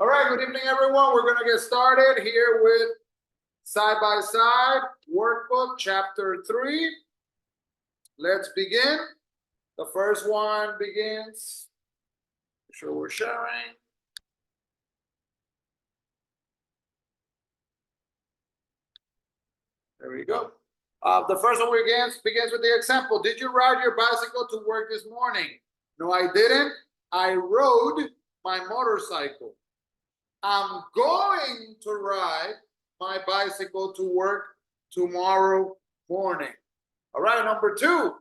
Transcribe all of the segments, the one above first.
All right, good evening, everyone. We're going to get started here with side by side workbook chapter 3. Let's begin. The first one begins. Make sure we're sharing. There we go. The first one begins with the example. Did you ride your bicycle to work this morning? No, I didn't. I rode my motorcycle. I'm going to ride my bicycle to work tomorrow morning. All right, number 2.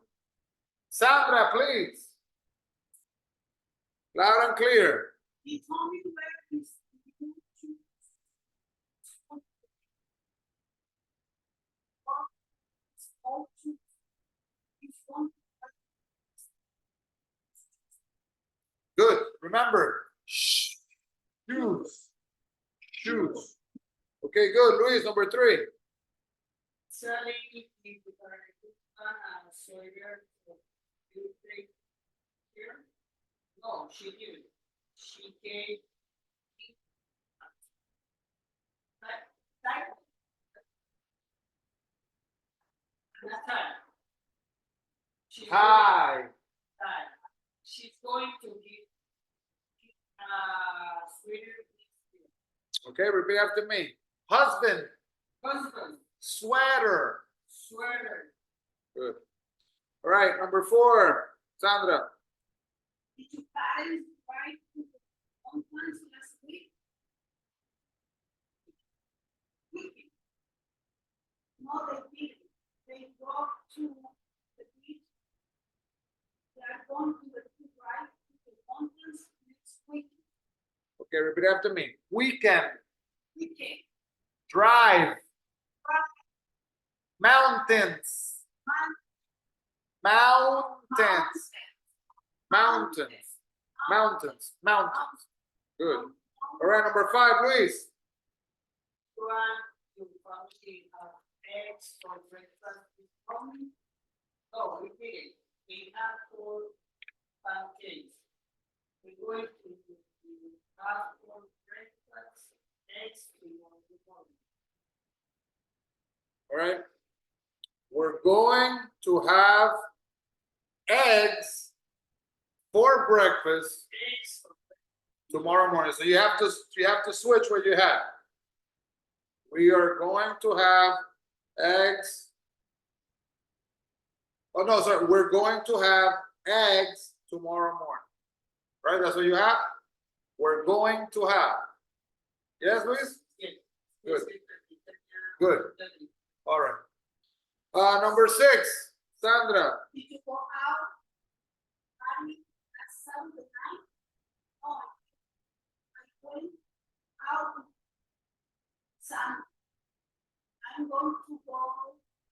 Sandra, please. Loud and clear. He told me to wear his new shoes. Good. Remember, shoes. Shoes. Okay, good. Luis, number 3. Sally, here. No, she didn't. She gave. Hi. She's going to give sweater. Okay, repeat after me. Husband. Husband. Sweater. Sweater. Good. All right, number 4. Sandra. Did your parents write to the conference last week? No, they didn't. They walked to the beach. They are going to the right to the conference next week. Okay, repeat after me. Weekend. Weekend. Drive. Mountains. Mountains. Mountains. Mountains. Mountains. Good. All right, number 5, Luis. Your family have eggs for breakfast this morning? No, we didn't. We have 4 pancakes. We're going to have 4 breakfast eggs tomorrow morning. All right. We're going to have eggs for breakfast Eggs for tomorrow morning. So you have to switch what you have. We are going to have eggs. Oh no, sorry. We're going to have eggs tomorrow morning. Right? That's what you have. We're going to have. Yes, Luis? Yes. Good. Good. All right. Number 6, Sandra. Did you go out partying at 7 tonight? Oh, I'm going out with Sam. I'm going to go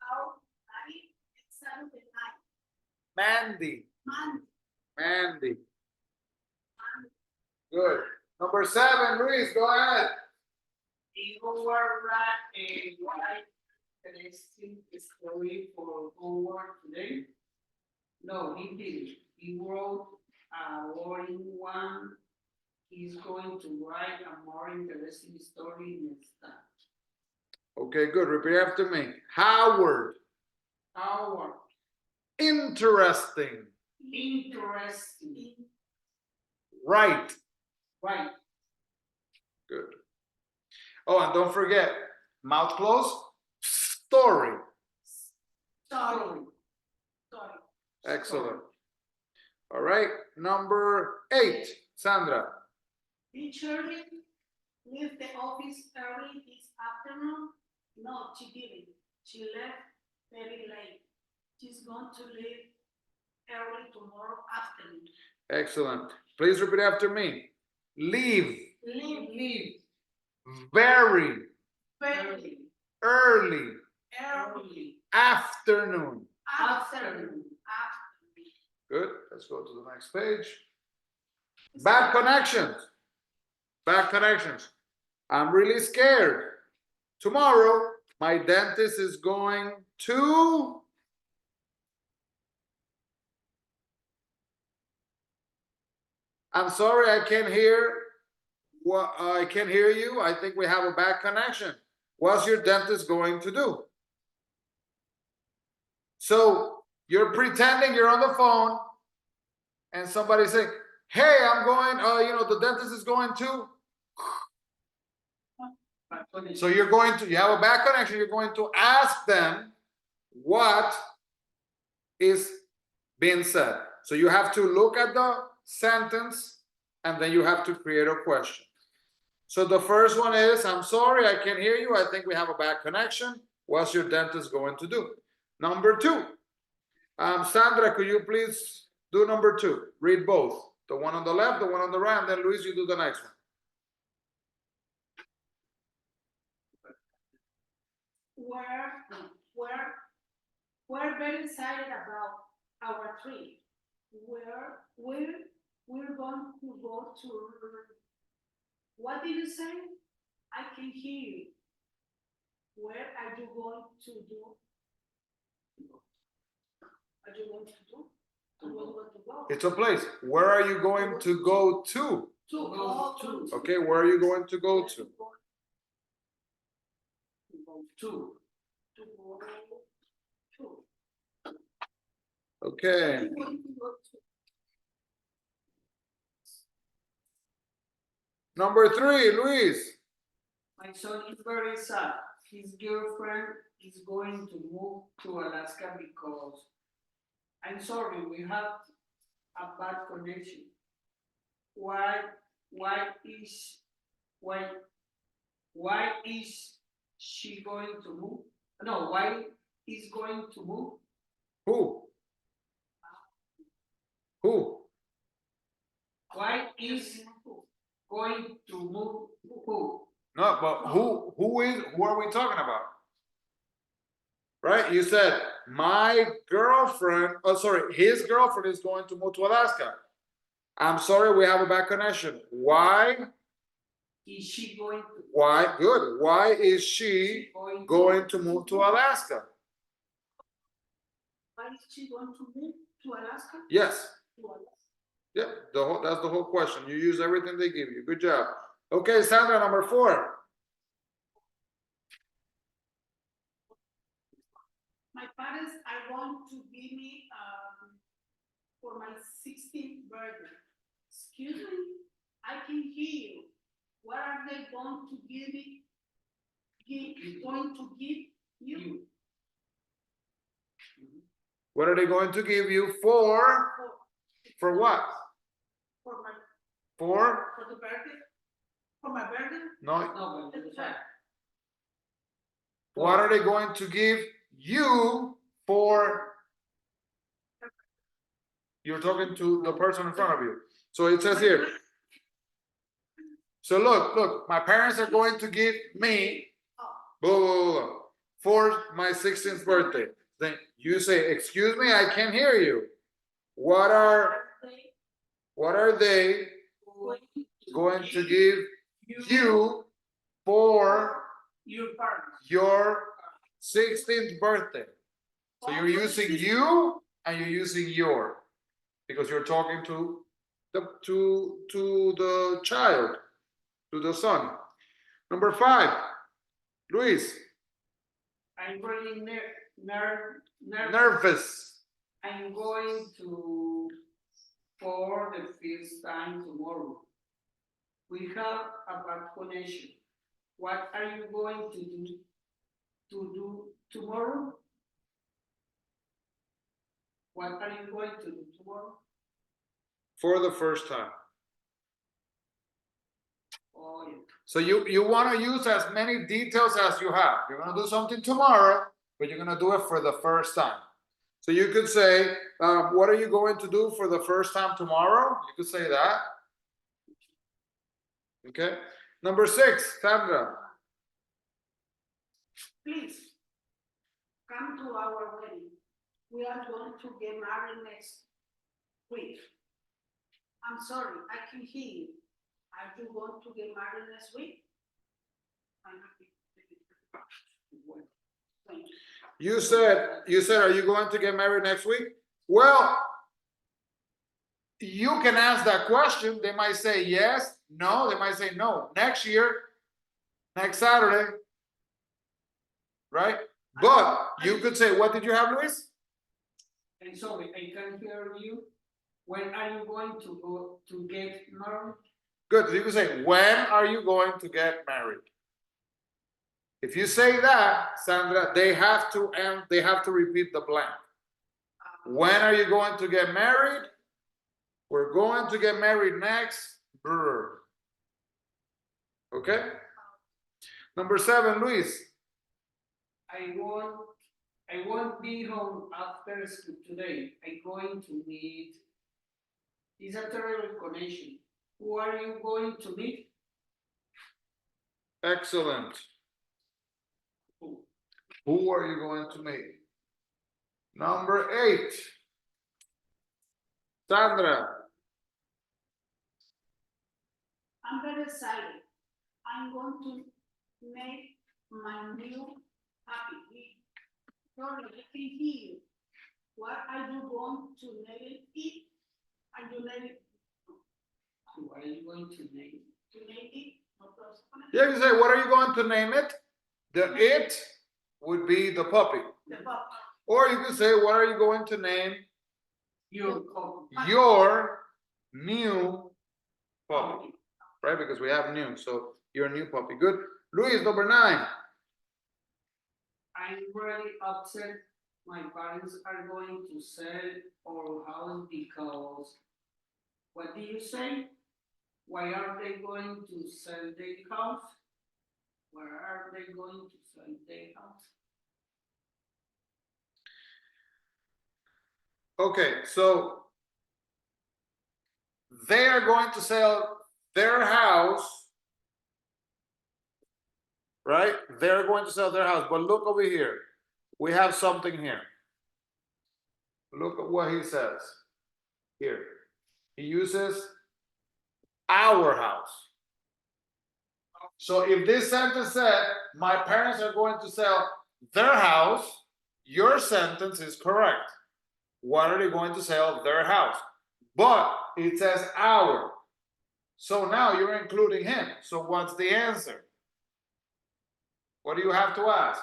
out partying at 7 tonight. Mandy. Monday. Good. Number 7, Luis, go ahead. People were right. Interesting story for homework today? No, he didn't. He wrote a boring one. He's going to write a more interesting story next time. Okay, good. Repeat after me. Howard. Howard. Interesting. Interesting. Right. Right. Good. Oh, and don't forget, mouth closed. Story. Story. Excellent. All right. Number 8, Sandra. Did Shirley leave the office early this afternoon? No, she didn't. She left very late. She's going to leave early tomorrow afternoon. Excellent. Please repeat after me. Leave. Leave. Very. Very. Early. Early. Afternoon. Afternoon. Good. Let's go to the next page. Bad connections. Bad connections. I'm really scared. Tomorrow, my dentist is going to. I'm sorry, I can't hear. Well, I can't hear you. I think we have a bad connection. What's your dentist going to do? So you're pretending you're on the phone and somebody saying, hey, I'm going, the dentist is going to. So you have a bad connection. You're going to ask them what is being said. So you have to look at the sentence and then you have to create a question. So the first one is, I'm sorry, I can't hear you. I think we have a bad connection. What's your dentist going to do? Number two. Sandra, could you please do number two? Read both. The one on the left, the one on the right, and then Luis, you do the next one. We're very excited about our trip. We're going to go to. What did you say? I can hear you. Where are you going to do? Are you going to do? To go? It's a place. Where are you going to go to? Okay, where are you going to go to? Okay. Number three, Luis. My son is very sad. His girlfriend is going to move to Alaska because, I'm sorry, we have a bad connection. Why is she going to move? No, why is going to move? Who? Who? Why is going to move? Who? No, but who are we talking about? Right? You said my girlfriend, his girlfriend is going to move to Alaska. I'm sorry, we have a bad connection. Why Is she going to? Why? Good. Why is she going to move to Alaska? Why is she going to move to Alaska? Yes. To Alaska. Yeah, that's the whole question. You use everything they give you. Good job. Okay, Sandra, number 4. My parents are going to give me for my 16th birthday. Excuse me, I can hear you. What are they going to give me? Going to give you? What are they going to give you for? For what? For my For? for the birthday. For my birthday. No. No, What are they going to give you for? You're talking to the person in front of you. So it says here. So look, my parents are going to give me blah, blah, blah, for my 16th birthday. Then you say, excuse me, I can't hear you. What are they going to give you for your 16th birthday? So you're using you and you're using your, because you're talking to the child, to the son. Number 5, Luis. I'm really Nervous. I'm going to for the first time tomorrow. We have a bad connection. What are you going to do tomorrow? What are you going to do tomorrow? For the first time. Oh, yeah. So you want to use as many details as you have. You're going to do something tomorrow, but you're going to do it for the first time. So you could say, what are you going to do for the first time tomorrow? You could say that. Okay. Number 6, Sandra. Please come to our wedding. We are going to get married next week. I'm sorry, I can hear you. Are you going to get married next week? You said, are you going to get married next week? Well, you can ask that question. They might say yes, no, they might say no. Next year, next Saturday, right? But you could say, what did you have, Luis? And sorry, I can't hear you. When are you going to go to get married? Good. So you can say, when are you going to get married? If you say that, Sandra, they have to repeat the blank. When are you going to get married? We're going to get married next. Brr. Okay? Number 7, Luis. I won't be home after school today. I'm going to meet. It's a terrible connection. Who are you going to meet? Excellent. Who are you going to meet? Number 8. Sandra. I'm very excited. I'm going to make my new happy. Sorry, I can hear you. What are you going to name it? Are you name it? Who are you going to name? To name it? Yeah, you say, what are you going to name it? The it would be the puppy. The puppy. Or you could say, what are you going to name Your new puppy? Right? Because we have new. So your new puppy. Good. Luis, number 9. I'm really upset. My parents are going to sell our house because. What do you say? Why are they going to sell their house? Where are they going to sell their house? Okay, so they are going to sell their house, right? They're going to sell their house. But look over here. We have something here. Look at what he says here. He uses our house. So if this sentence said, my parents are going to sell their house, your sentence is correct. What are they going to sell? Their house. But it says our. So now you're including him. So what's the answer? What do you have to ask?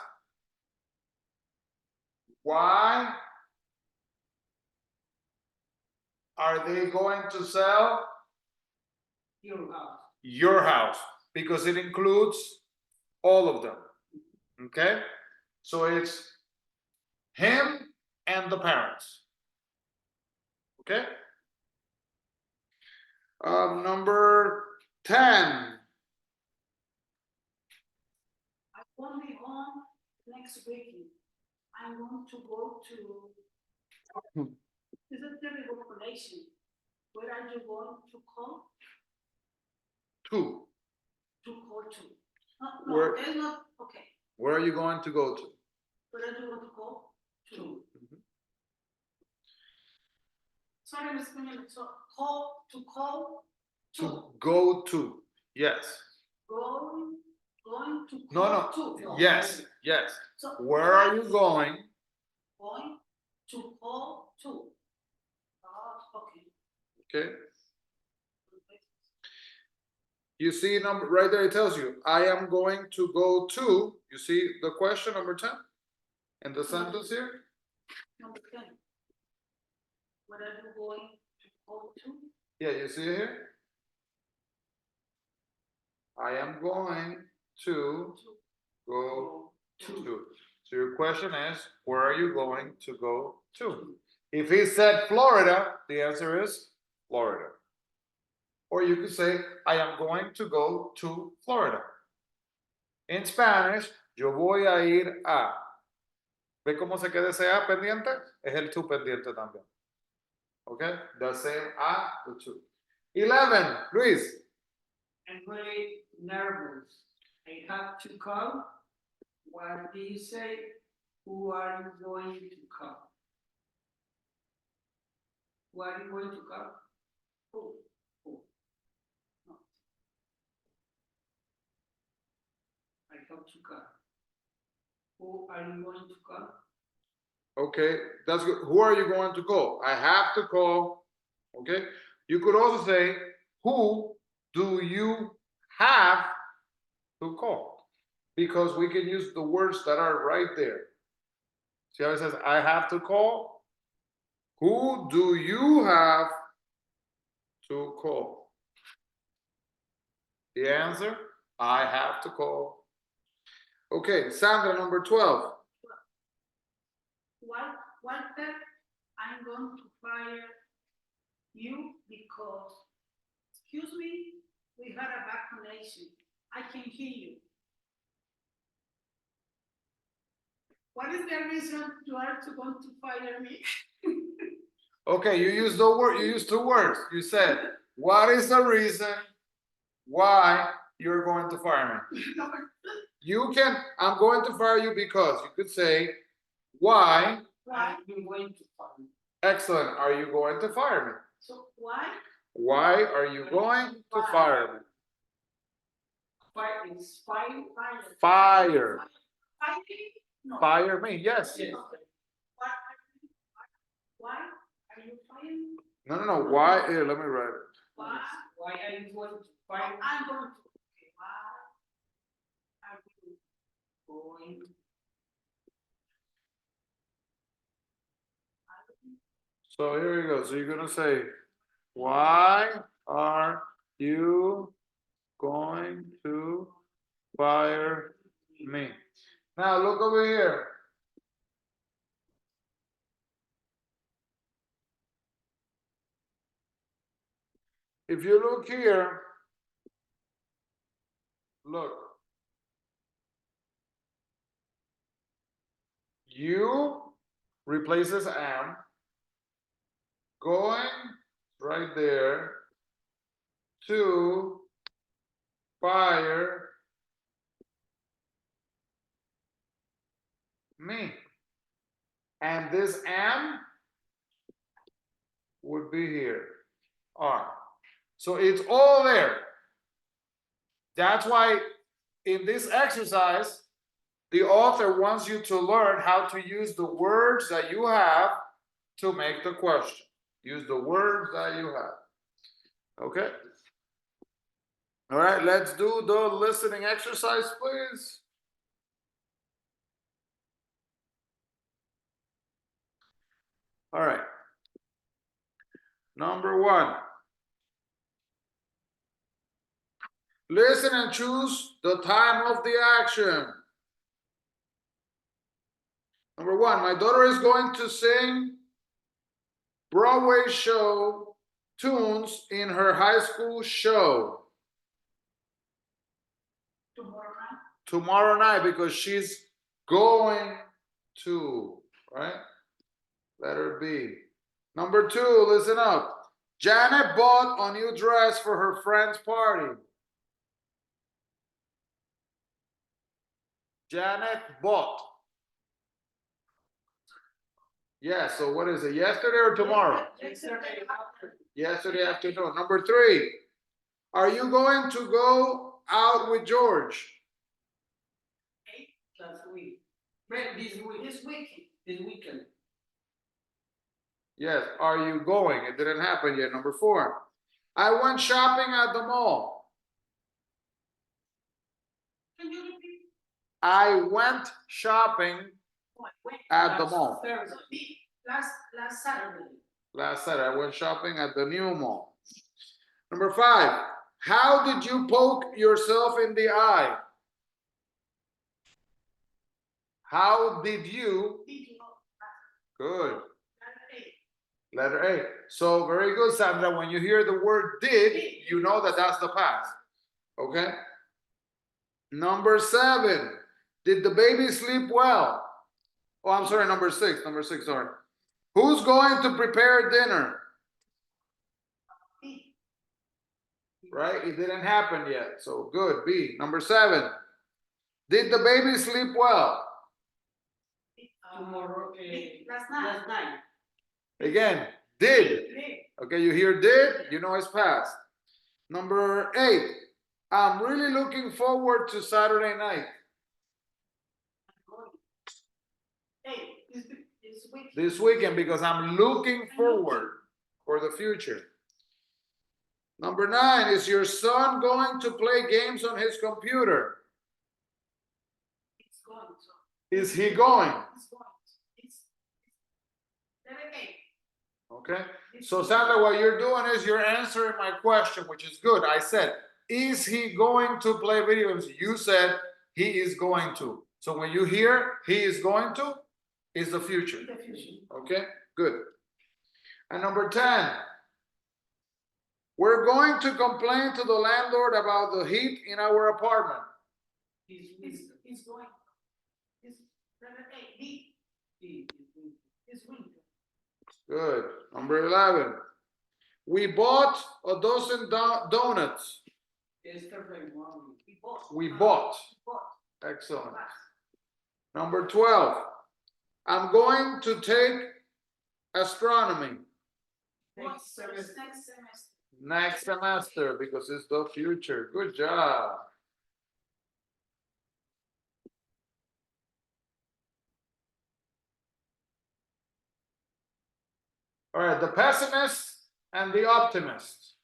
Why are they going to sell Your house. your house? Because it includes all of them. Okay? So it's him and the parents. Okay? Number 10. I won't be home next weekend. I'm going to go to. It's a terrible connection. Where are you going to call? 2. To call to. No, Where- it's not okay. Where are you going to go to? Where are you going to call? To. Sorry, Miss Quinones. So call to. To go to. Yes. Going to. No. call to. Yes. So Where are you going? Going to call to. Okay. Okay. You see number right there, it tells you, I am going to go to. You see the question number 10 in the sentence here? Number 10. Where are you going to call to? Yeah, you see it here? I am going to go to. So your question is, where are you going to go to? If he said Florida, the answer is Florida. Or you could say, I am going to go to Florida. In Spanish, yo voy a ir a. ¿Ve cómo se queda ese a pendiente? Es el to pendiente también. Okay? The same a, the to. 11, Luis. I'm really nervous. I have to call. What do you say? Who are you going to call? Who are you going to call? Who? No. I have to call. Who are you going to call? Okay, that's good. Who are you going to call? I have to call Okay? You could also say, who do you have to call? Because we can use the words that are right there. See how it says, I have to call? Who do you have to call? The answer, I have to call. Okay, Sandra, number 12. Walter, I'm going to fire you because, excuse me, we had a bad connection. I can hear you. What is the reason you are going to fire me? Okay, you used the word, you used 2 words. You said, what is the reason why you're going to fire me? You can, I'm going to fire you because. You could say, why? I'm going to find. Excellent. Are you going to fire me? So why? Why are you going to fire me? Fire is fire. Fire. No. Fire me, yes. Yes. Why are you firing? No. Why? Here, let me write it. Why? Why are you going to fire? I'm going to. Okay, why are you Going. So here you go. So you're gonna say, why are you going to fire me? Now look over here. If you look here, look. You replaces am. Going right there to fire me. And this am would be here. Are. So it's all there. That's why in this exercise, the author wants you to learn how to use the words that you have to make the question. Use the words that you have. Okay? All right, let's do the listening exercise, please. All right. Number 1. Listen and choose the time of the action. Number 1, my daughter is going to sing Broadway show tunes in her high school show. Tomorrow night, because she's going to, right? Letter B. Number 2, listen up. Janet bought a new dress for her friend's party. Janet bought. Yeah, so what is it? Yesterday or tomorrow? Yesterday afternoon. Number 3. Are you going to go out with George? Last week. This week. This weekend. This weekend. Yes. Are you going? It didn't happen yet. Number 4. I went shopping at the mall. Can you repeat? I went shopping at the mall. Last Saturday. Last Saturday, I went shopping at the new mall. Number 5. How did you poke yourself in the eye? How did you? Good. Letter A. So very good, Sandra. When you hear the word did, you know that that's the past. Okay? Number 7. Did the baby sleep well? Oh, I'm sorry, number 6. Number 6, sorry. Who's going to prepare dinner? Right? It didn't happen yet. So good. B. Number 7. Did the baby sleep well? Tomorrow. Last night. Again, did. Okay, you hear did, you know it's past. Number 8. I'm really looking forward to Saturday night. Hey, this weekend. This weekend, because I'm looking forward. for the future. Number 9, is your son going to play games on his computer? It's going to. Is he going? It's going to. It's delegate. Okay. So Sandra, what you're doing is you're answering my question, which is good. I said, is he going to play video games? You said he is going to. So when you hear he is going to, is the future. The future. Okay, good. And number 10, we're going to complain to the landlord about the heat in our apartment. He's going. It's delegate. It's winter. Good. Number 11, we bought a dozen donuts. We bought. Excellent. Number 12, I'm going to take astronomy Next semester. next semester because it's the future. Good job. All right, the pessimist and the optimist.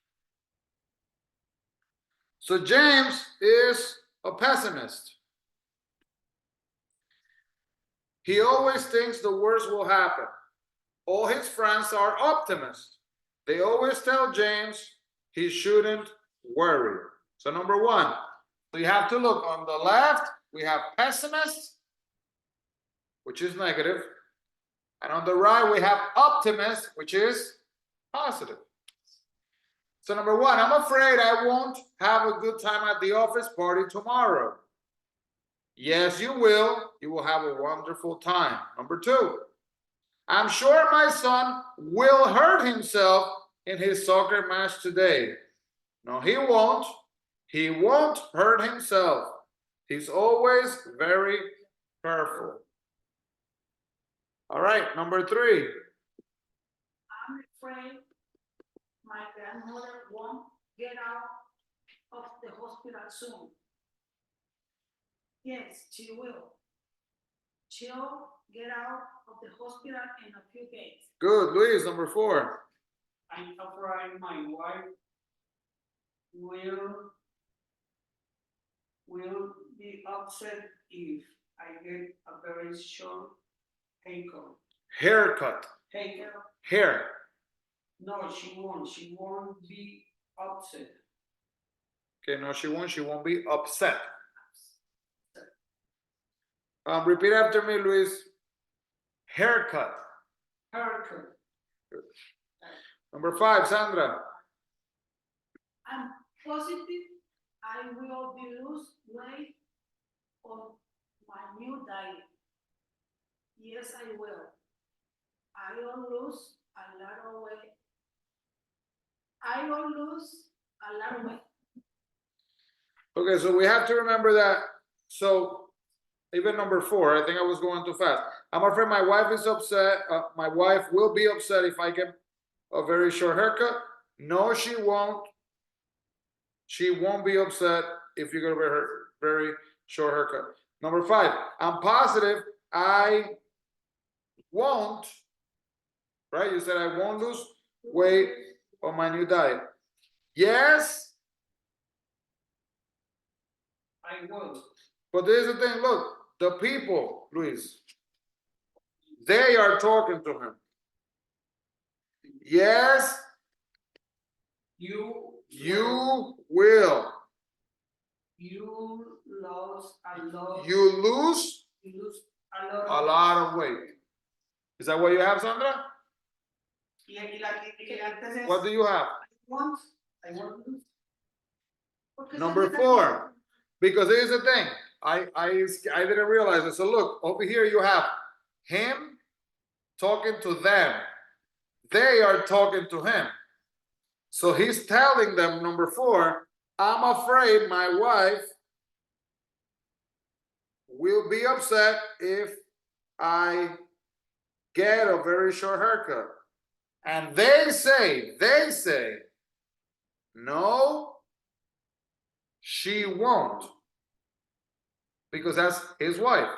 So James is a pessimist. He always thinks the worst will happen. All his friends are optimists. They always tell James he shouldn't worry. So number 1, so you have to look on the left, we have pessimist, which is negative. And on the right, we have optimist, which is positive. So number 1, I'm afraid I won't have a good time at the office party tomorrow. Yes, you will. You will have a wonderful time. Number 2, I'm sure my son will hurt himself in his soccer match today. No, he won't. He won't hurt himself. He's always very careful. All right, number 3. I'm afraid my grandmother won't get out of the hospital soon. Yes, she will. She'll get out of the hospital in a few days. Good, Luis, number 4. I'm afraid my wife will be upset if I get a very short haircut. Haircut. Hair. No, she won't. She won't be upset. Okay, no, she won't be upset. Repeat after me, Luis. Haircut. Haircut. Good. Number 5, Sandra. I'm positive I will be lose weight on my new diet. Yes, I will. I will lose a lot of weight. I will lose a lot of weight. Okay, so we have to remember that. So even number 4, I think I was going too fast. I'm afraid my wife is upset. My wife will be upset if I get a very short haircut. No, she won't. She won't be upset if you get a very short haircut. Number 5, I'm positive I won't, right? You said I won't lose weight on my new diet. Yes. I will. But this is the thing, look, the people, Luis, they are talking to him. Yes, You will. You lose a lot. You lose You lose a lot of weight. Is that what you have, Sandra? What do you have? I want to lose. Number 4. Because here's the thing. I didn't realize it. So look, over here you have him talking to them. They are talking to him. So he's telling them, number 4, I'm afraid my wife will be upset if I get a very short haircut. And they say, no, she won't. Because that's his wife.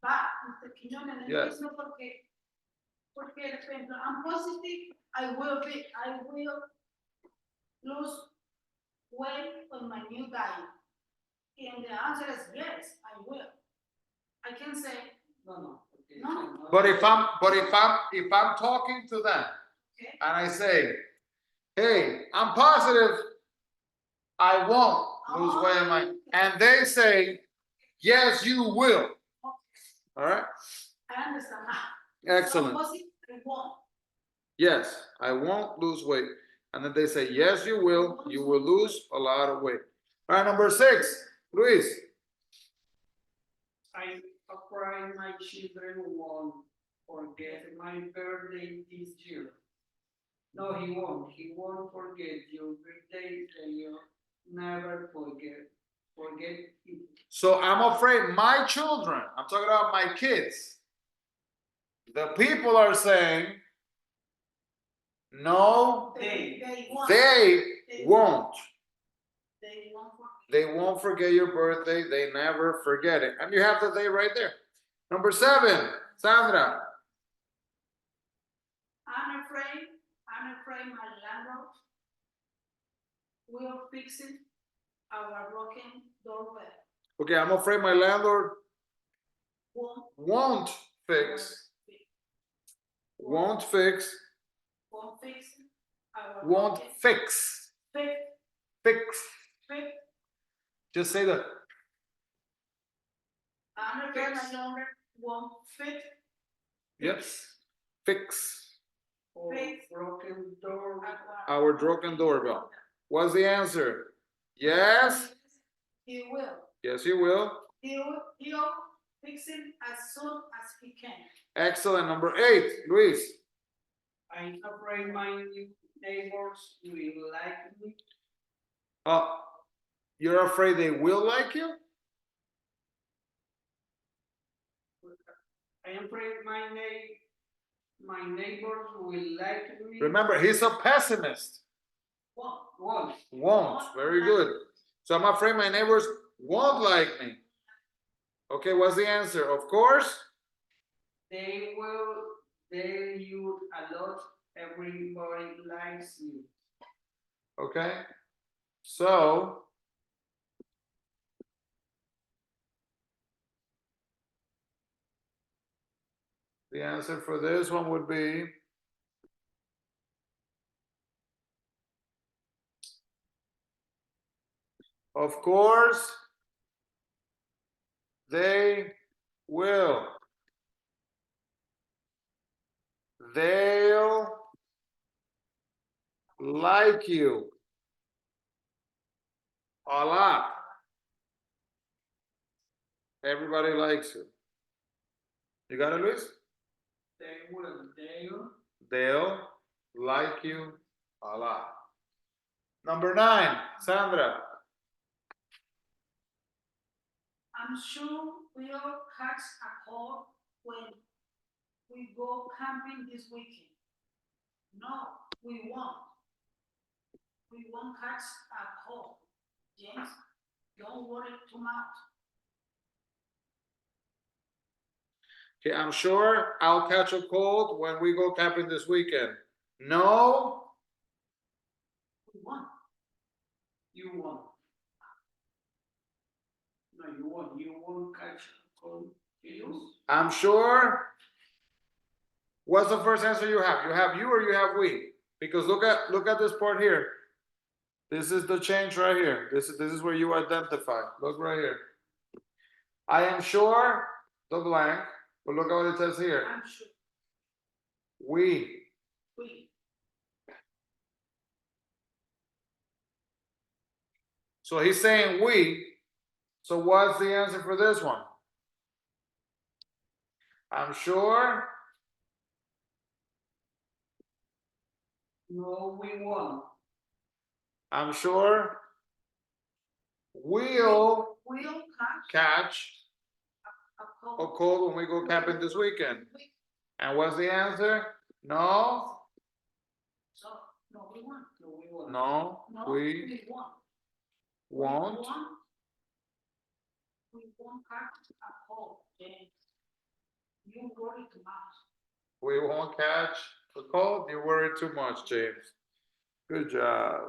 Va, Mr. Quinones, no Yes. entiendo porque Porque depende, I'm positive, I will lose weight on my new diet. And the answer is yes, I will. I can say, No. no. But if I'm talking to them Okay. and I say, hey, I'm positive I won't lose weight in my, and they say, yes, you will. All right. I understand now. Excellent. So positive, I won't. Yes, I won't lose weight. And then they say, yes, you will lose a lot of weight. All right, number 6, Luis. I afraid my children won't forget my birthday this year. No, he won't. He won't forget your birthday. They'll never forget it. So I'm afraid my children, I'm talking about my kids, the people are saying, no, They won't. they won't. They won't forget. They won't forget your birthday. They never forget it. And you have the day right there. Number 7, Sandra. I'm afraid my landlord will fix it, our broken doorbell. Okay, I'm afraid my landlord won't fix Won't fix our won't broken- fix. fix. Just say that. I'm afraid my landlord won't fix Yep. Fix or Fix. broken door. our broken doorbell. What's the answer? Yes. He will. Yes, you will. He'll fix it as soon as he can. Excellent. Number 8, Luis. I'm afraid my neighbors will like me. You're afraid they will like you? I am afraid my neighbors will like me. Remember, he's a pessimist. Won't. Won't. Very good. So I'm afraid my neighbors won't like me. Okay, what's the answer? Of course. They will tell you a lot. Everybody likes you. Okay. So the answer for this one would be of course they will. They'll like you a lot. Everybody likes you. You got it, Luis? They will. They'll like you a lot. Number 9, Sandra. I'm sure we'll catch a cold when we go camping this weekend. No, we won't. We won't catch a cold. James, don't worry too much. Okay, I'm sure I'll catch a cold when we go camping this weekend. No, We won't. You won't. No, you won't. You won't catch cold. You? I'm sure. What's the first answer you have? You have you or you have we? Because look at this part here. This is the change right here. This is where you identify. Look right here. I am sure the blank, but look at what it says here. I'm sure. We. We. So he's saying we. So what's the answer for this one? I'm sure. No, we won't. I'm sure we'll We'll catch catch a a cold. cold when we go camping this weekend. And what's the answer? No, So, no, we won't. No, we won't. no, No, we won't. won't. We won't catch a cold, James. You worry too much. We won't catch the cold. You worry too much, James. Good job.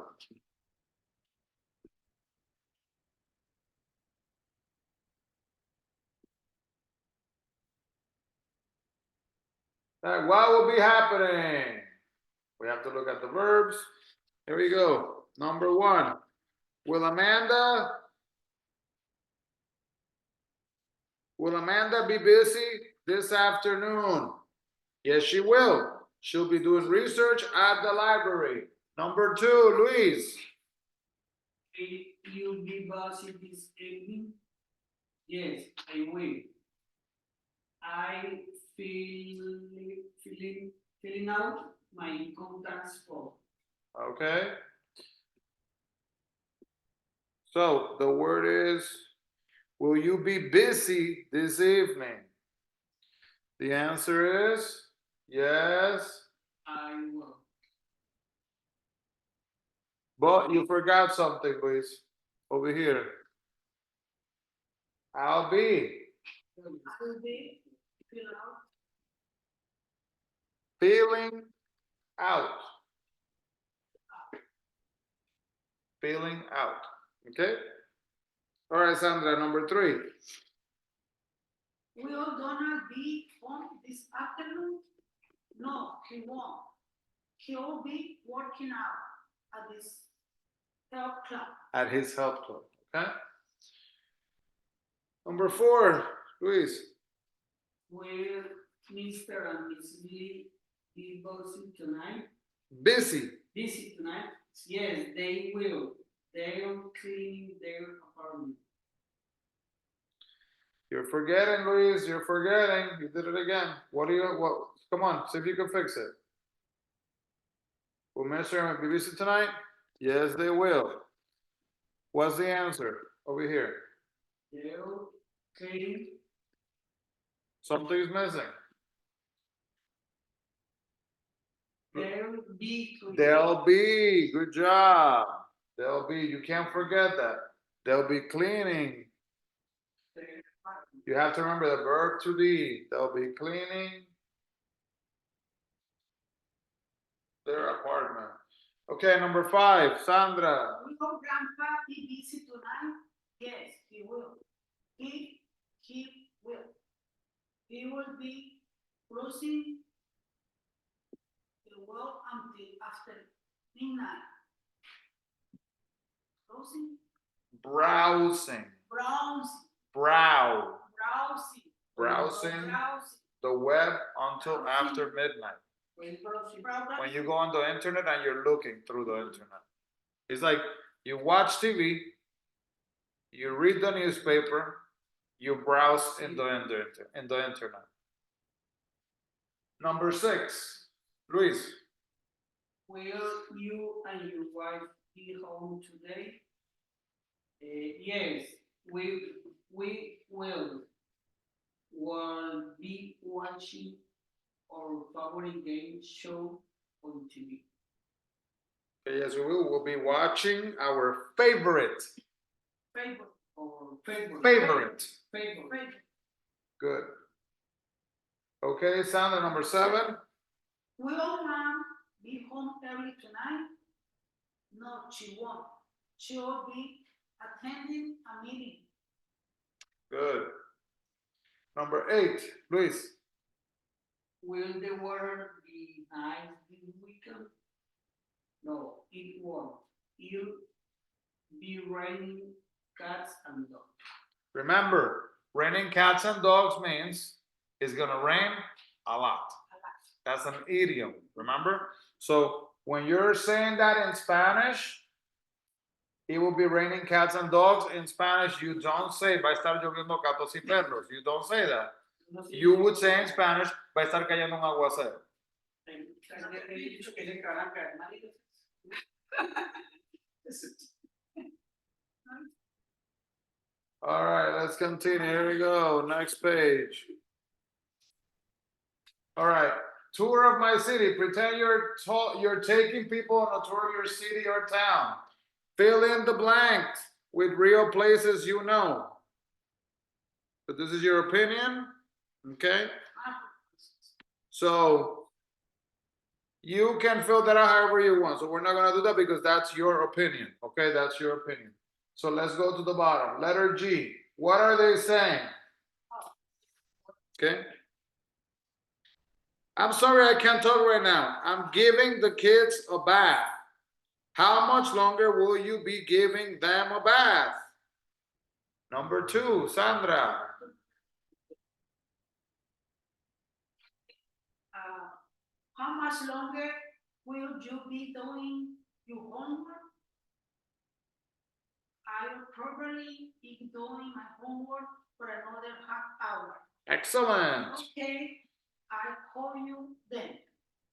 Now, what will be happening? We have to look at the verbs. Here we go. Number 1. Will Amanda be busy this afternoon? Yes, she will. She'll be doing research at the library. Number 2, Luis. Will you be busy this evening? Yes, I will. I filling out my income tax form. Okay. So the word is, will you be busy this evening? The answer is yes. I will. But you forgot something, Luis. Over here. I'll be Will be fill out. feeling out. Feeling out. Okay? All right, Sandra, number 3. Will Donald be home this afternoon? No, he won't. He'll be working out at this health club. At his health club. Okay? Number 4, Luis. Will Mr. and Miss Lee be Busy. busy tonight? Yes, they will. They're cleaning their apartment. You're forgetting, Luis. You're forgetting. You did it again. What? Come on, see if you can fix it. Will Mr. be busy tonight? Yes, they will. What's the answer over here? They're cleaning. Something's missing. They'll be cleaning. They'll be. Good job. They'll be. You can't forget that. They'll be cleaning. their apartment. You have to remember the verb to be. They'll be cleaning their apartment. Okay, number 5, Sandra. Will Grandpa be busy tonight? Yes, he will. He will. He will be closing the well until after midnight. Closing, Browsing. Browsing browsing. the web until after midnight. When you go on the internet and you're looking through the internet. It's like you watch TV, you read the newspaper, you browse in the internet. Number 6, Luis. Will you and your wife be home today? Yes, we will. We'll be watching our favorite game show on TV. Okay, yes, we will. We'll be watching our favorite. Favorite. Good. Okay, Sandra, number 7. Will Mom be home early tonight? No, she won't. She'll be attending a meeting. Good. Number 8, Luis. Will the weather be nice this weekend? No, it won't. It'll be raining cats and dogs. Remember, raining cats and dogs means it's gonna rain a lot. That's an idiom, remember? So when you're saying that in Spanish, it will be raining cats and dogs. In Spanish, you don't say va a estar lloviendo gatos y perros. You don't say that. You would say in Spanish, va a estar cayendo un aguacero. All right, let's continue. Here we go. Next page. All right. Tour of my city. Pretend you're taking people on a tour of your city or town. Fill in the blanks with real places you know. So this is your opinion, okay? So you can fill that out however you want. So we're not going to do that because that's your opinion. Okay, that's your opinion. So let's go to the bottom. Letter G. What are they saying? Okay. I'm sorry, I can't talk right now. I'm giving the kids a bath. How much longer will you be giving them a bath? Number 2, Sandra. How much longer will you be doing your homework? I will probably be doing my homework for another half hour. Excellent. Okay, I'll call you then.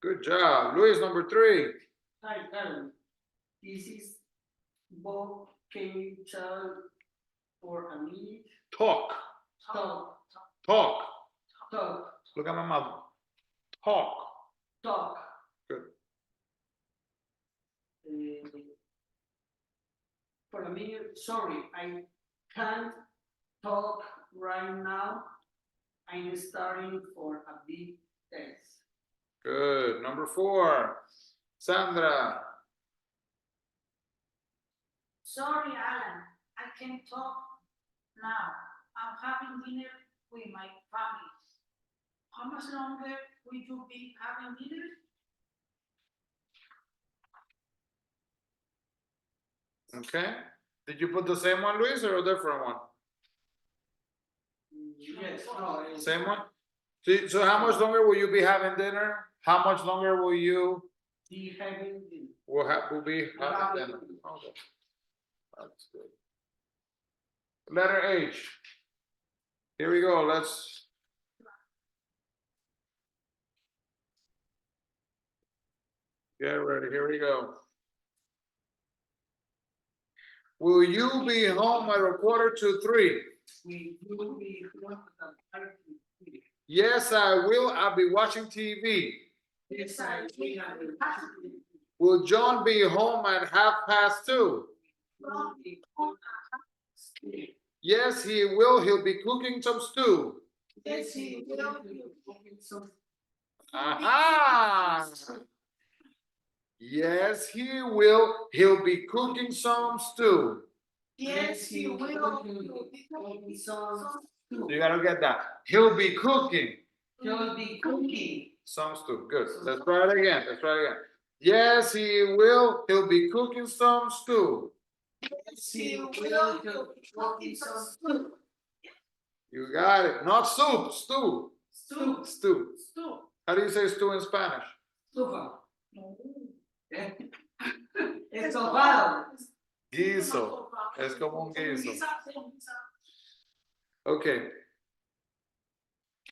Good job. Luis, number 3. Hi, Karen. This is Bob. Can you tell for a minute? Talk. Talk. Talk. Talk. Look at my mother. Talk. Talk. Good. For a minute, sorry, I can't talk right now. I'm starting for a big test. Good. Number 4, Sandra. Sorry, Alan, I can't talk now. I'm having dinner with my family. How much longer will you be having dinner? Okay. Did you put the same one, Luis, or a different one? Yes, no, Same one? So how much longer will you be having dinner? How much longer will you be having dinner. will be having dinner? Okay. That's good. Letter H. Here we go. Let's get ready. Here we go. Will you be home at 2:45? We will be home at 5:30. Yes, I will. I'll be watching TV. Yes, I will be watching. Will John be home at 2:30? Yes, he will. He'll be cooking some stew. Yes, he will be cooking some. Aha! Yes, he will. He'll be cooking some stew. Yes, he will be cooking some stew. You gotta get that. He'll be cooking He'll be cooking some stew. Good. Let's try it again. Let's try it again. Yes, he will. He'll be cooking some stew. Yes, he will be cooking some stew. You got it. Not soup, stew. Stew. Stew. Stew. How do you say stew in Spanish? Stufa. Estofado. Guiso. Es como un guiso. Okay.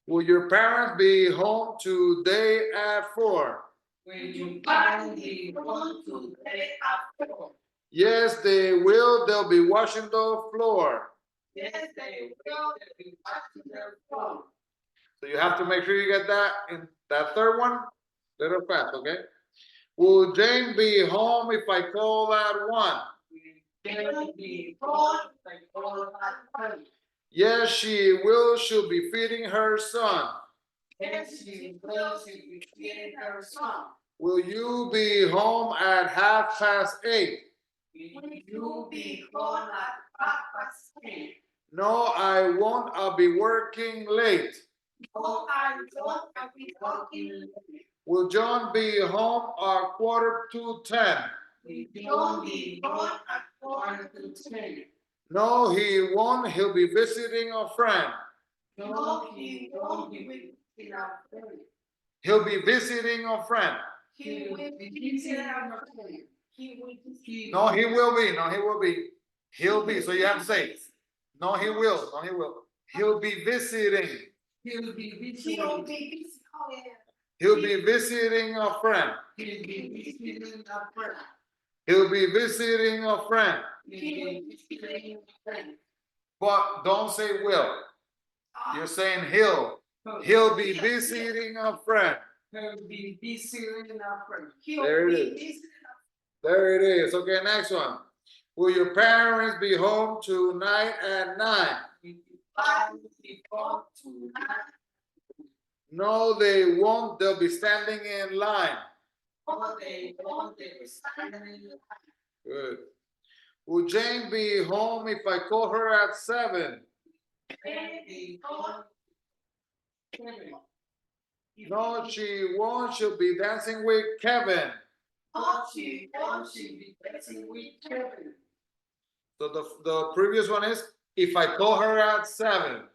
Will your parents be home today at 4? Will you finally want to play at 4? Yes, they will. They'll be washing the floor. Yes, they will be watching their phone. So you have to make sure you get that in that third one. Little fast, okay? Will Jane be home if I call at 1? Will be home if I call at 1. Yes, she will. She'll be feeding her son. Yes, she will be feeding her son. Will you be home at 8:30? Will you be home at 8:30? No, I won't. I'll be working late. No, I don't. I'll be working late. Will John be home at 9:45? Will John be home at 9:45? No, he won't. He'll be visiting a friend. No, he won't be visiting a friend. He'll be visiting a friend. He will be visiting a friend. No, he will be. No, he will be. He'll be. So you have to say, no, he will. No, he will. He'll be visiting. He'll be visiting. He'll be visiting a friend. He'll be visiting a friend. He'll be visiting a friend. He'll be visiting a friend. But don't say will. You're saying he'll. He'll be visiting a friend. He'll be visiting a friend. There it is. There it is. Okay, next one. Will your parents be home tonight at 9? Will you finally be home tonight? No, they won't. They'll be standing in line. No, they won't. They're standing in line. Good. Will Jane be home if I call her at 7? No, she won't. She'll be dancing with Kevin. No, she won't. She'll be dancing with Kevin. So the previous one is if I call her at 7.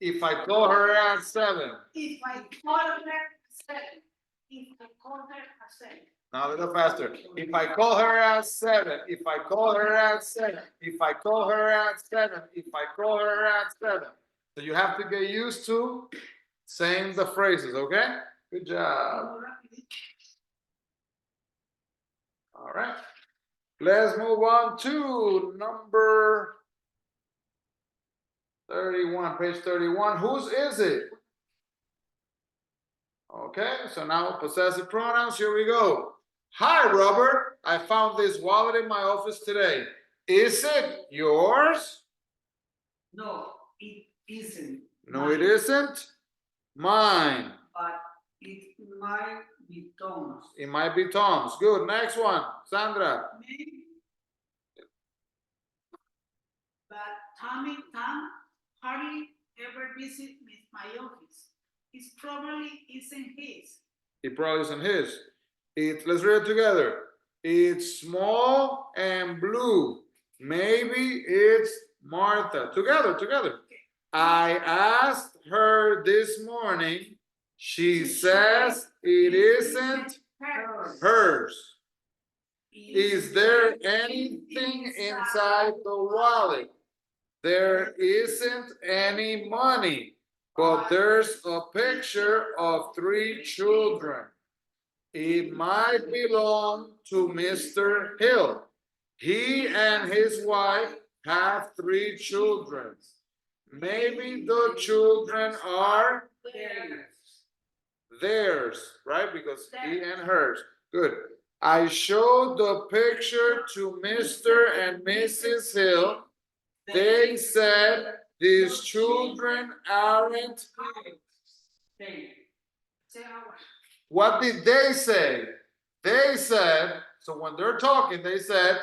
If I call her at 7. If I call her at 7. If I call her at 7. Now a little faster. If I call her at 7. If I call her at 7. If I call her at 7. If I call her at 7. So you have to get used to saying the phrases, okay? Good job. All right. Let's move on to number 31, page 31. Whose is it? Okay, so now possessive pronouns. Here we go. Hi, Robert. I found this wallet in my office today. Is it yours? No, it isn't. No, it isn't. Mine. But it might be Tom's. It might be Tom's. Good. Next one, Sandra. Maybe. But Tom hardly ever visit my office. It probably isn't his. It probably isn't his. Let's read it together. It's small and blue. Maybe it's Martha. Together. I asked her this morning. She says it isn't hers. Is there anything inside the wallet? There isn't any money, but there's a picture of 3 children. It might belong to Mr. Hill. He and his wife have 3 children. Maybe the children are theirs, right? Because he and hers. Good. I showed the picture to Mr. and Mrs. Hill. They said these children aren't. What did they say? They said, so when they're talking, they said,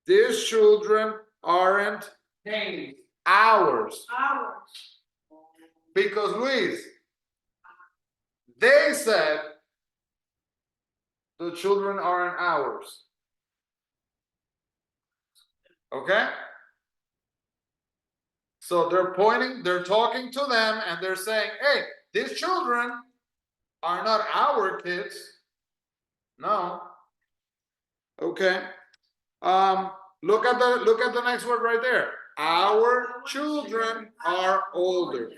these children aren't ours. Because Luis, they said the children aren't ours. Okay? So they're talking to them, and they're saying, hey, these children are not our kids. No. Okay. Look at the next word right there. Our children are older.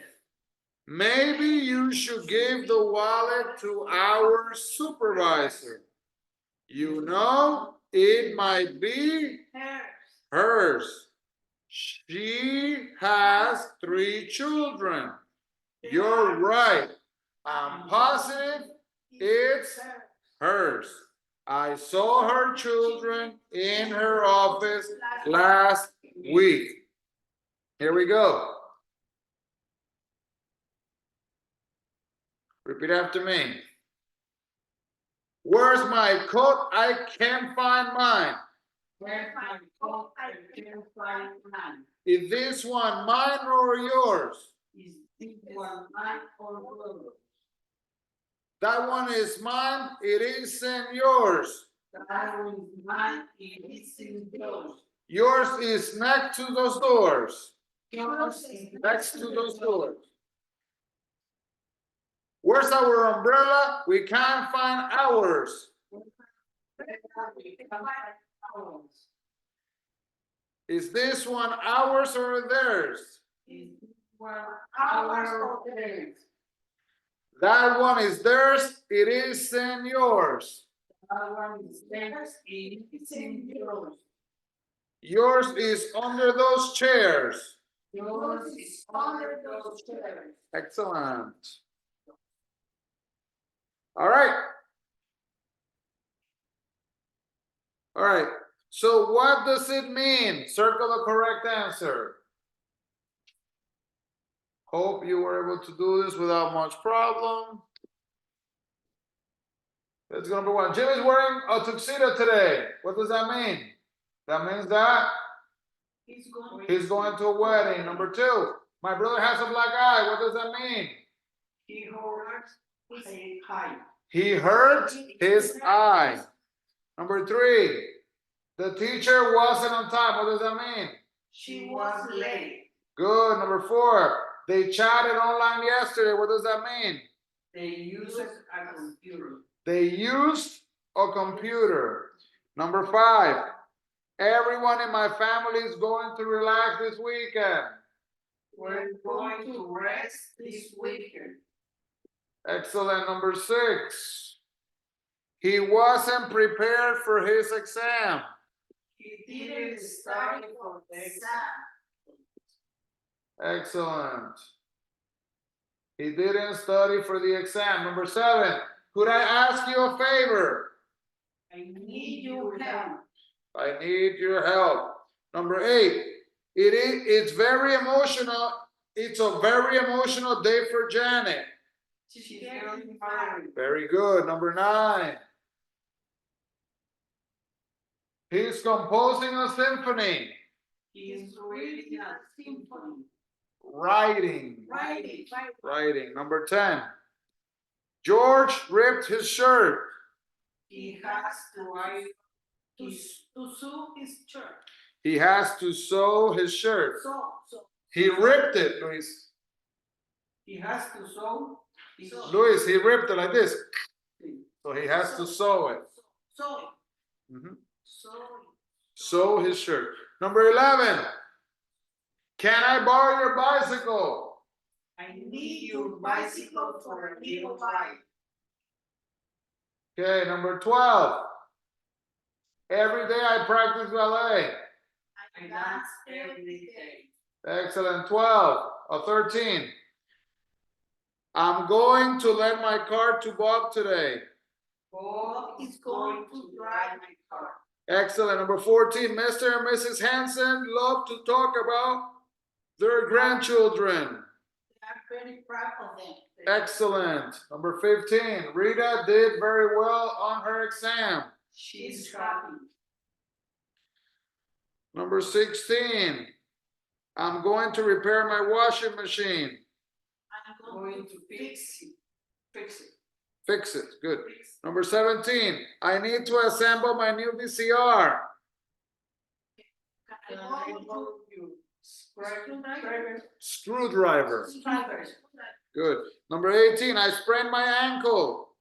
Maybe you should give the wallet to our supervisor. You know, it might be hers. She has 3 children. You're right. I'm positive it's hers. I saw her children in her office last week. Here we go. Repeat after me. Where's my coat? I can't find mine. Where's my coat? I can't find mine. Is this one mine or yours? Is this one mine or yours? That one is mine. It isn't yours. That one is mine. It isn't yours. Yours is next to those doors. Yours is Next to those doors. Where's our umbrella? We can't find ours. Is this one ours or theirs? Is this one ours or theirs? That one is theirs. It isn't yours. That one is theirs. It isn't yours. Yours is under those chairs. Yours is under those chairs. Excellent. All right. All right. So what does it mean? Circle the correct answer. Hope you were able to do this without much problem. Let's go number 1. Jimmy's wearing a tuxedo today. What does that mean? That means that he's going to a wedding. Number 2, my brother has a black eye. What does that mean? He hurt his eye. He hurt his eye. Number 3, the teacher wasn't on time. What does that mean? She was late. Good. Number 4, they chatted online yesterday. What does that mean? They used a computer. They used a computer. Number 5, everyone in my family is going to relax this weekend. We're going to rest this weekend. Excellent. Number 6, he wasn't prepared for his exam. He didn't study for the exam. Excellent. He didn't study for the exam. Number 7, could I ask you a favor? I need your help. I need your help. Number 8, it's very emotional. It's a very emotional day for Janet. She's getting married. Very good. Number 9, he's composing a symphony. He's reading a symphony. Writing. Writing. Number 10, George ripped his shirt. He has to write To sew his shirt. He has to sew his shirt. So. He ripped it, Luis. He has to sew his So. Luis, he ripped it like this. So he has to sew it. Sew. Mhm. Sew. Sew his shirt. Number 11, can I borrow your bicycle? I need your bicycle for a little ride. Okay, number 12, every day I practice ballet. I dance every day. Excellent. 13, I'm going to lend my car to Bob today. Bob is going to drive my car. Excellent. Number 14, Mr. and Mrs. Hansen love to talk about their grandchildren. They are very proud of them. Excellent. Number 15, Rita did very well on her exam. She's happy. Number 16, I'm going to repair my washing machine. I'm Going to fix it. Fix it. Good. Number 17, I need to assemble my new VCR. Can I hold you? Screwdriver. Good. Number 18, I sprained my ankle.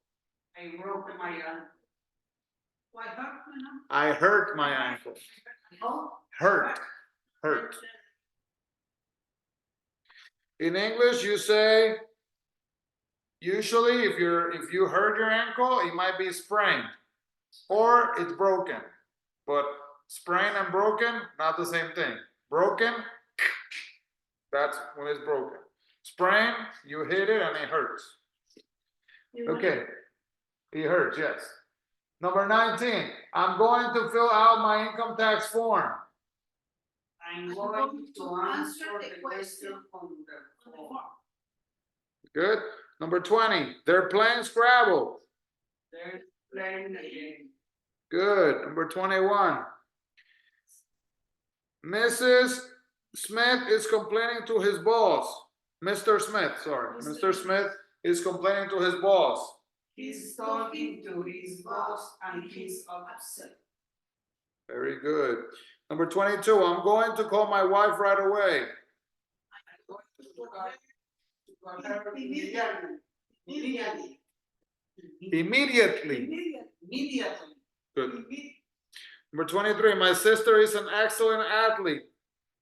I broke my ankle. I hurt my ankle. Hurt. In English, you say, usually if you hurt your ankle, it might be sprained or it's broken. But sprained and broken, not the same thing. Broken, that's when it's broken. Sprain, you hit it and it hurts. Okay, it hurts, yes. Number 19, I'm going to fill out my income tax form. I'm going to answer the question on the form. Good. Number 20, they're playing Scrabble. They're playing again. Good. Number 21, Mrs. Smith is complaining to his boss. Mr. Smith, sorry. Mr. Smith is complaining to his boss. He's talking to his boss and he's upset. Very good. Number 22, I'm going to call my wife right away. Immediately. Good. Number 23, my sister is an excellent athlete.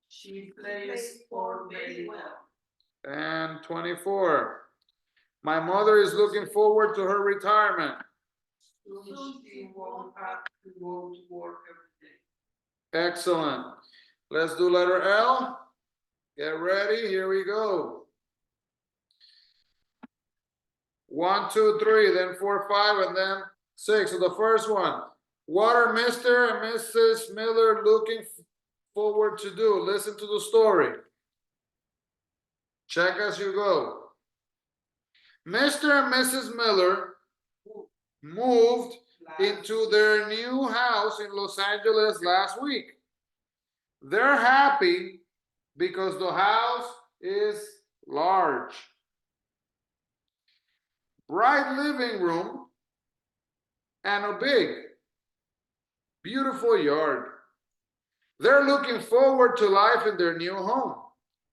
She plays sport very well. And 24, my mother is looking forward to her retirement. Soon she won't have to go to work every day. Excellent. Let's do letter L. Get ready. Here we go. 1, 2, 3, then 4, 5, and then 6. So the first one, what are Mr. and Mrs. Miller looking forward to do? Listen to the story. Check as you go. Mr. and Mrs. Miller moved into their new house in Los Angeles last week. They're happy because the house is large. Bright living room and a big, beautiful yard. They're looking forward to life in their new home.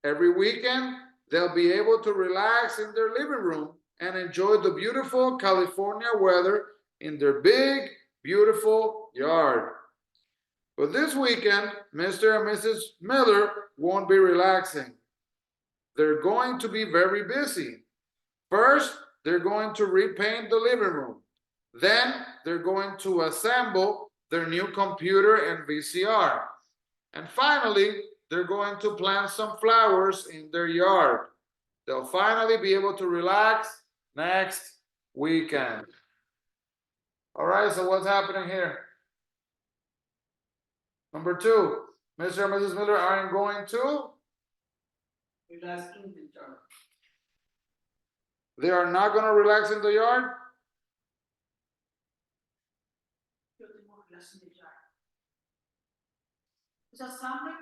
Every weekend, they'll be able to relax in their living room and enjoy the beautiful California weather in their big, beautiful yard. But this weekend, Mr. and Mrs. Miller won't be relaxing. They're going to be very busy. First, they're going to repaint the living room. Then, they're going to assemble their new computer and VCR. And finally, they're going to plant some flowers in their yard. They'll finally be able to relax next weekend. All right, so what's happening here? Number 2, Mr. and Mrs. Miller aren't going to. Relax in the yard. They are not going to relax in the yard. Yo tengo relax in the yard. ¿Es asamble?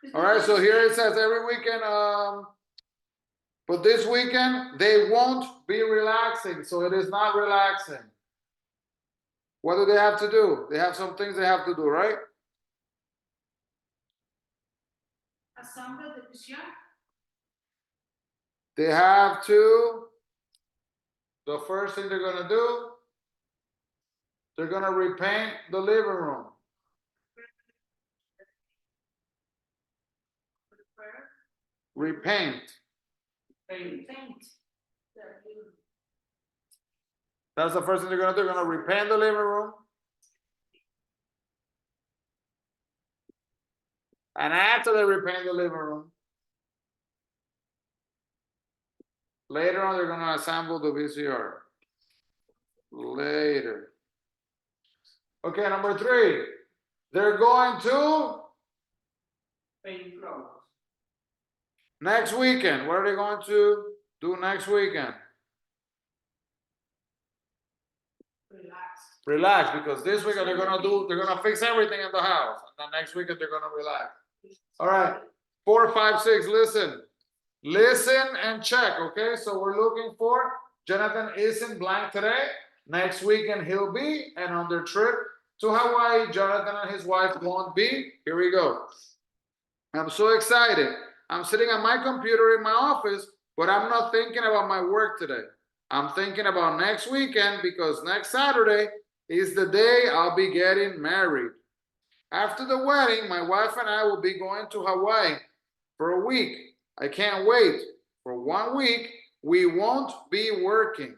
No. All right, so here it says every weekend, but this weekend they won't be relaxing, so it is not relaxing. What do they have to do? They have some things they have to do, right? Asamble de visión. They have to, the first thing they're going to do, they're going to repaint the living room. Repaint. Paint. That's the first thing they're going to do. They're going to repaint the living room. And after they repaint the living room, later on they're going to assemble the VCR. Later. Okay, number 3. They're going to Paint flowers. next weekend. What are they going to do next weekend? Relax, because this weekend they're gonna fix everything in the house. And then next weekend they're gonna relax. All right, 4, 5, 6, listen and check, okay? So we're looking for, Jonathan isn't blank today. Next weekend he'll be, and on their trip to Hawaii, Jonathan and his wife won't be. Here we go. I'm so excited. I'm sitting at my computer in my office, but I'm not thinking about my work today. I'm thinking about next weekend because next Saturday is the day I'll be getting married. After the wedding, my wife and I will be going to Hawaii for a week. I can't wait. For 1 week, we won't be working.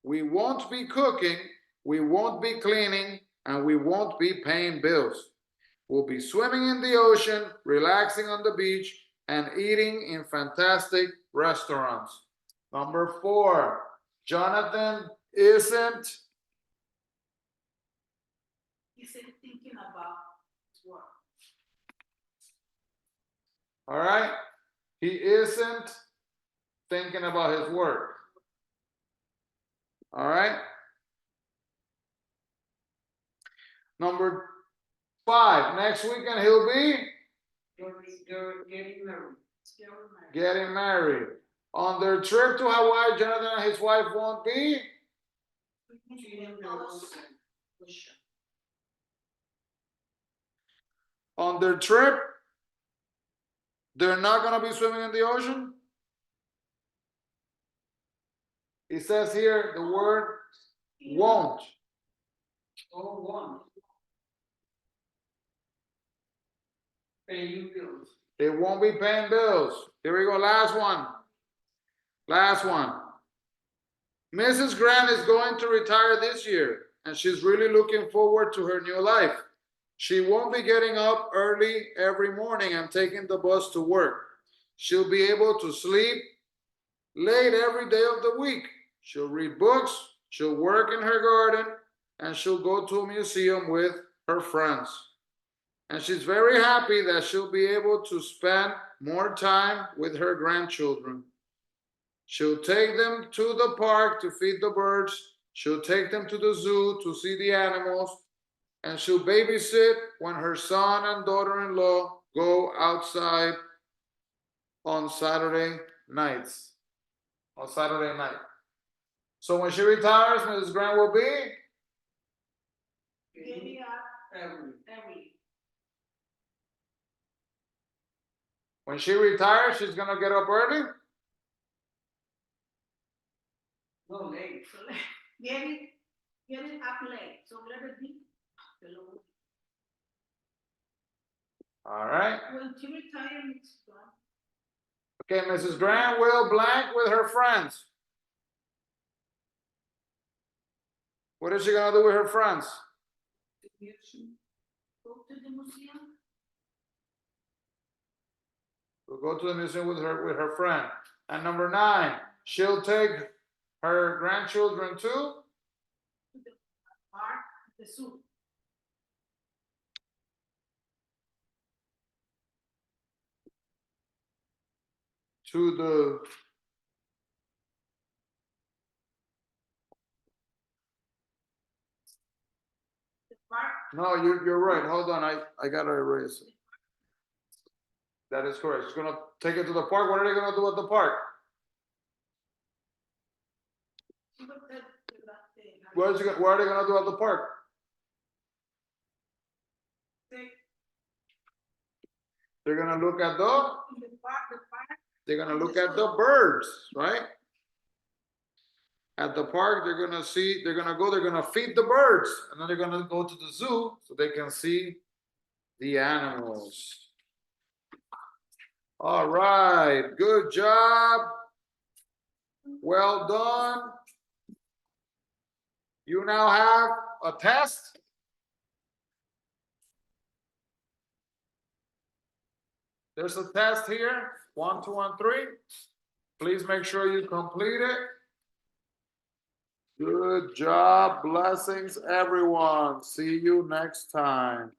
We won't be cooking. We won't be cleaning. And we won't be paying bills. We'll be swimming in the ocean, relaxing on the beach, and eating in fantastic restaurants. Number 4, Jonathan isn't thinking about his work. All right? He isn't thinking about his work. All right? Number 5, next weekend he'll be Getting married. getting married. On their trip to Hawaii, Jonathan and his wife won't be. On their trip, they're not going to be swimming in the ocean. It says here the word won't. Oh, one. Paying bills. They won't be paying bills. Here we go. Last one. Last one. Mrs. Grant is going to retire this year, and she's really looking forward to her new life. She won't be getting up early every morning and taking the bus to work. She'll be able to sleep late every day of the week. She'll read books, she'll work in her garden, and she'll go to a museum with her friends. And she's very happy that she'll be able to spend more time with her grandchildren. She'll take them to the park to feed the birds. She'll take them to the zoo to see the animals. And she'll babysit when her son and daughter-in-law go outside on Saturday nights. On Saturday night. So when she retires, Mrs. Grant will be Getting up Every. early. when she retires, she's gonna get up early. No, late. So getting up late. So let it be. All right. When she retires, it's gone. Okay, Mrs. Grant will blank with her friends. What is she gonna do with her friends? Go to the museum. We'll go to the museum with her friend. And number 9, she'll take her grandchildren to To the park, the zoo. the The park. no, you're right. Hold on, I gotta erase it. That is correct. She's gonna take it to the park. What are they gonna do at the park? What are they gonna do at the park? They're gonna look at they're gonna look at the birds, right? At the park, they're gonna feed the birds, and then they're gonna go to the zoo so they can see the animals. All right, good job. Well done. You now have a test. There's a test here, 1, 2, and 3. Please make sure you complete it. Good job. Blessings, everyone. See you next time.